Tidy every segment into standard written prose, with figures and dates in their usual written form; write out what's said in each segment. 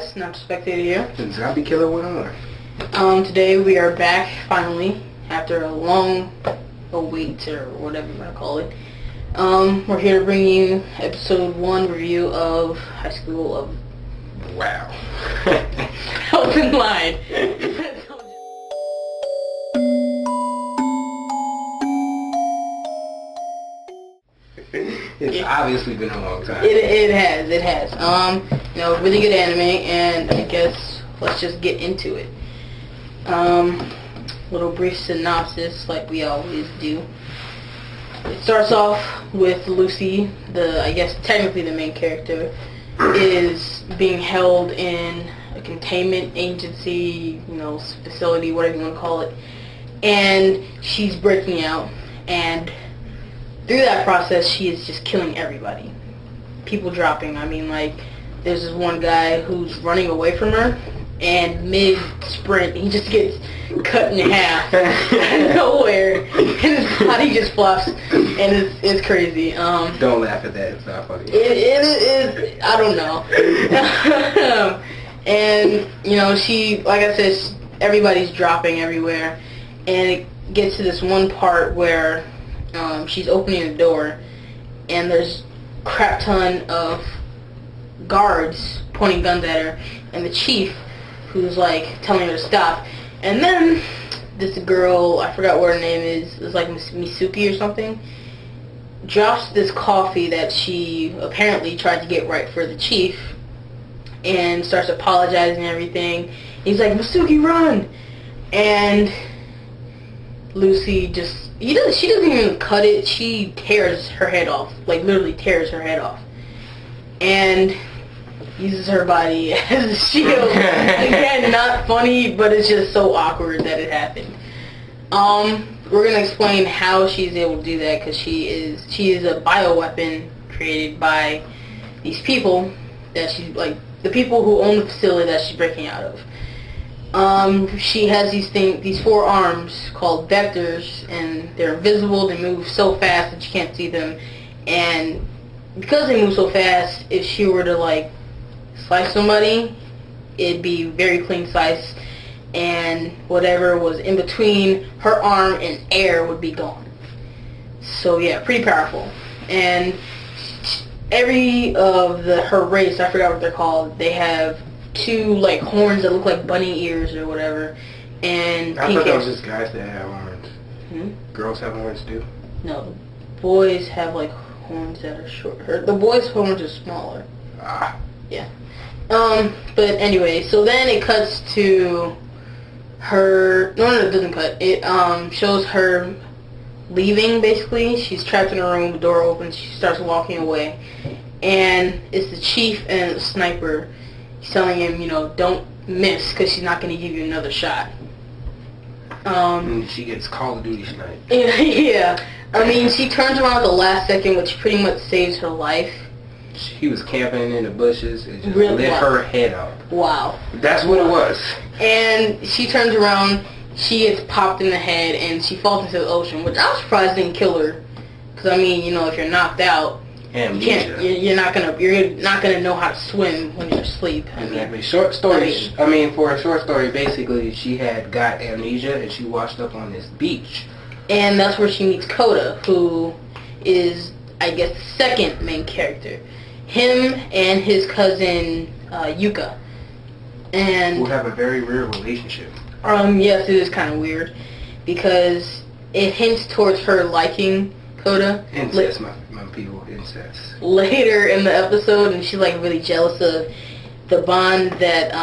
guys, not Spectator here. And Zombie Killer 101. Today we are back finally after a long wait or whatever you want to call it. We're here to bring you episode 1 review of High School of Wow. Elfen Lied. It's obviously been a long time. It has. Really good anime, and I guess let's just get into it. Little brief synopsis, like we always do. It starts off with Lucy, I guess technically the main character, is being held in a containment agency, facility, whatever you want to call it, and she's breaking out, and through that process, she is just killing everybody. People dropping. There's this one guy who's running away from her, and mid-sprint, he just gets cut in half out of nowhere, and his body just flops, and it's crazy. Don't laugh at that. It's not funny. It is. I don't know. And she, like I said, everybody's dropping everywhere, and it gets to this one part where she's opening the door, and there's a crap ton of guards pointing guns at her, and the chief, who's telling her to stop, and then this girl, I forgot what her name is, it's like Misuki or something, drops this coffee that she apparently tried to get right for the chief, and starts apologizing and everything. He's like, "Misuki, run!" And Lucy she doesn't even cut it, she tears her head off, literally tears her head off, and uses her body as a shield. Again, not funny, but it's just so awkward that it happened. We're gonna explain how she's able to do that, because she is a bioweapon created by these people that the people who own the facility that she's breaking out of. She has these 4 arms called vectors, and they're invisible. They move so fast that you can't see them, and because they move so fast, if she were to slice somebody, it'd be very clean slice, and whatever was in between her arm and air would be gone. So yeah, pretty powerful. And every of her race, I forgot what they're called, they have 2 horns that look like bunny ears or whatever, and I thought that was just guys that have horns. Girls have horns too? No, boys have horns that are shorter. The boys' horns are smaller. Yeah. But anyway, so then it cuts to her. No, it doesn't cut. It shows her leaving. Basically, she's trapped in a room. The door opens. She starts walking away, and it's the chief and the sniper. He's telling him, don't miss, because she's not going to give you another shot. And she gets Call of Duty snipe. Yeah. She turns around at the last second, which pretty much saves her life. He was camping in the bushes and just lit her head up. Wow. That's what it was. And she turns around, she gets popped in the head, and she falls into the ocean, which I was surprised didn't kill her. Because, if you're knocked out, you're not gonna know how to swim when you're asleep. Exactly. Short story. For a short story, basically, she had got amnesia and she washed up on this beach. And that's where she meets Koda, who is, I guess, the second main character. Him and his cousin Yuka, and who have a very weird relationship. Yes, it is kind of weird because it hints towards her liking Koda. Incest, my people, incest. Later in the episode, and she's really jealous of the bond that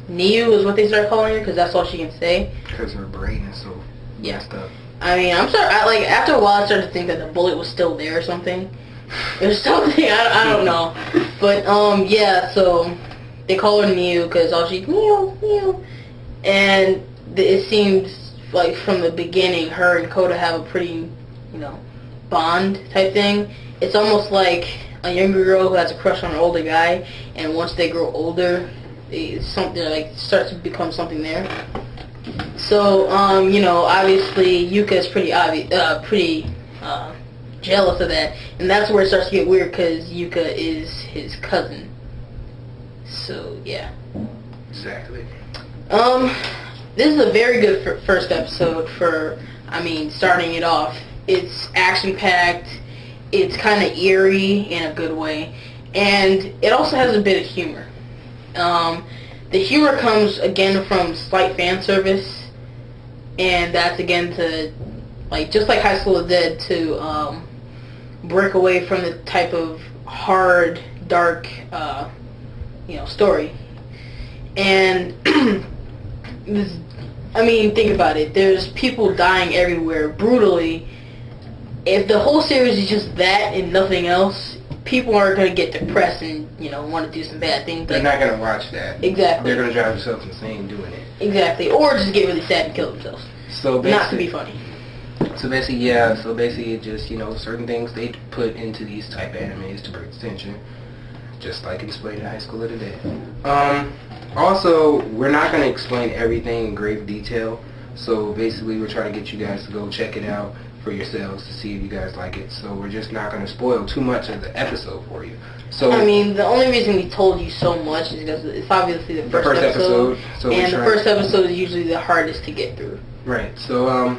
Niu is what they start calling her, because that's all she can say. Because her brain is so messed up. I'm sorry. After a while, I started to think that the bullet was still there or something. There's something I don't know, but yeah. So they call her Niu because all she Niu, and it seems like from the beginning, her and Koda have a pretty bond type thing. It's almost like a younger girl who has a crush on an older guy, and once they grow older, something starts to become something there. So obviously Yuka is pretty jealous of that, and that's where it starts to get weird because Yuka is his cousin. So yeah. Exactly. This is a very good first episode for, starting it off. It's action-packed, it's kind of eerie in a good way, and it also has a bit of humor. The humor comes, again, from slight fan service, and that's, again, to, just like High School of the Dead, to break away from the type of hard, dark, story. And think about it. There's people dying everywhere brutally. If the whole series is just that and nothing else, people are going to get depressed and, want to do some bad things. They're not going to watch that. Exactly. They're going to drive themselves insane doing it. Exactly. Or just get really sad and kill themselves. So not to be funny. So basically, it just, certain things they put into these type of animes to break attention. Just like explaining High School of the Dead. Also, we're not going to explain everything in grave detail. So basically, we're trying to get you guys to go check it out for yourselves to see if you guys like it. So we're just not going to spoil too much of the episode for you. So the only reason we told you so much is because it's obviously the first episode. And the first episode is usually the hardest to get through. Right. So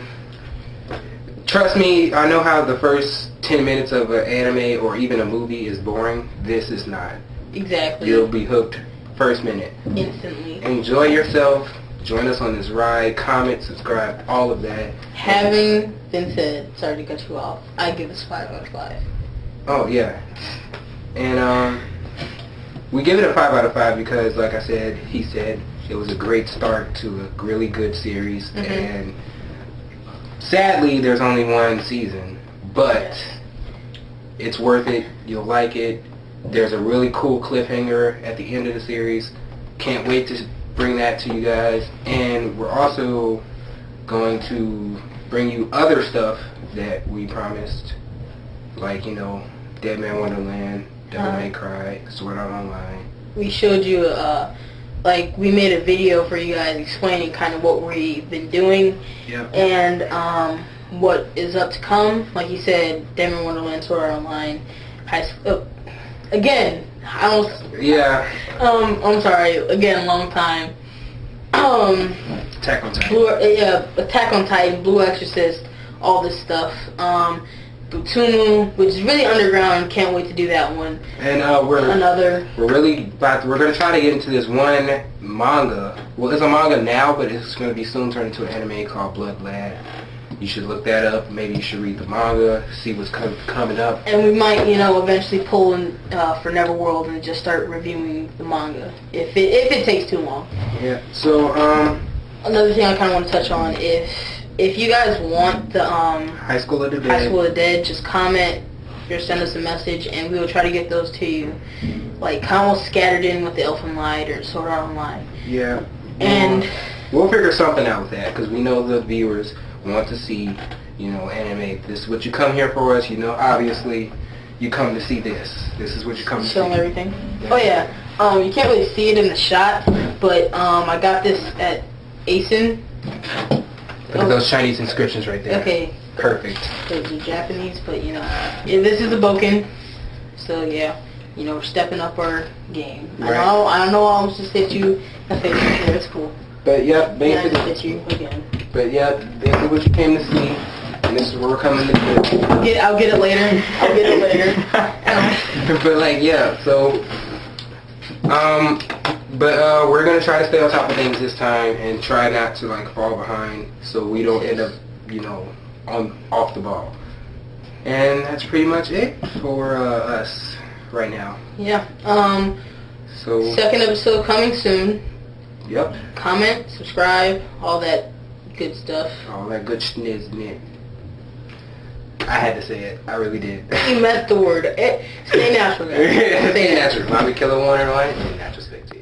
trust me, I know how the first 10 minutes of an anime or even a movie is boring. This is not. Exactly. You'll be hooked first minute. Instantly. Enjoy yourself. Join us on this ride. Comment, subscribe, all of that. Having been said, sorry to cut you off, I give this 5 out of 5. Oh, yeah. And we give it a 5 out of 5 because, like I said, he said, it was a great start to a really good series. Mm-hmm. And sadly, there's only one season. But it's worth it. You'll like it. There's a really cool cliffhanger at the end of the series. Can't wait to bring that to you guys. And we're also going to bring you other stuff that we promised. Like, Dead Man Wonderland, Devil May Cry, Sword Art Online. We showed you, we made a video for you guys explaining kind of what we've been doing. Yep. And what is up to come. Like you said, Dead Man Wonderland, Sword Art Online, again, yeah. I'm sorry. Again, long time. Attack on Titan. Attack on Titan, Blue Exorcist, all this stuff. Butumu, which is really underground. Can't wait to do that one. And we're gonna try to get into this one manga. Well, it's a manga now, but it's gonna be soon turned into an anime called Blood Lad. You should look that up. Maybe you should read the manga, see what's coming up. And we might, eventually pull in for Neverworld and just start reviewing the manga if it takes too long. Yeah. So another thing I kind of want to touch on, if you guys want the High School of the Dead, just comment or send us a message, and we will try to get those to you, like kind of scattered in with the Elfen Lied or Sword Art Online. Yeah. And we'll figure something out with that because we know the viewers want to see, anime. This is what you come here for us, obviously you come to see this. This is what you come to see. Show them everything. Yeah. Oh yeah. You can't really see it in the shot, but I got this at ASIN. Look at those Chinese inscriptions right there. Okay. Perfect. Those are Japanese, but this is a Boken. So yeah, we're stepping up our game. Right. I don't know why I almost just hit you in the face. It's cool. But yeah, basically. I hit you again. But yeah, this is what you came to see, and this is what we're coming to do. I'll get it later. But so, we're gonna try to stay on top of things this time and try not to fall behind, so we don't end up, off the ball. And that's pretty much it for us right now. Yeah. So second episode coming soon. Yep. Comment, subscribe, all that good stuff. All that good schniznit. I had to say it. I really did. You meant the word. Stay natural, guys. Stay natural. Mommy Killer 1 and 1. Natural Spectator.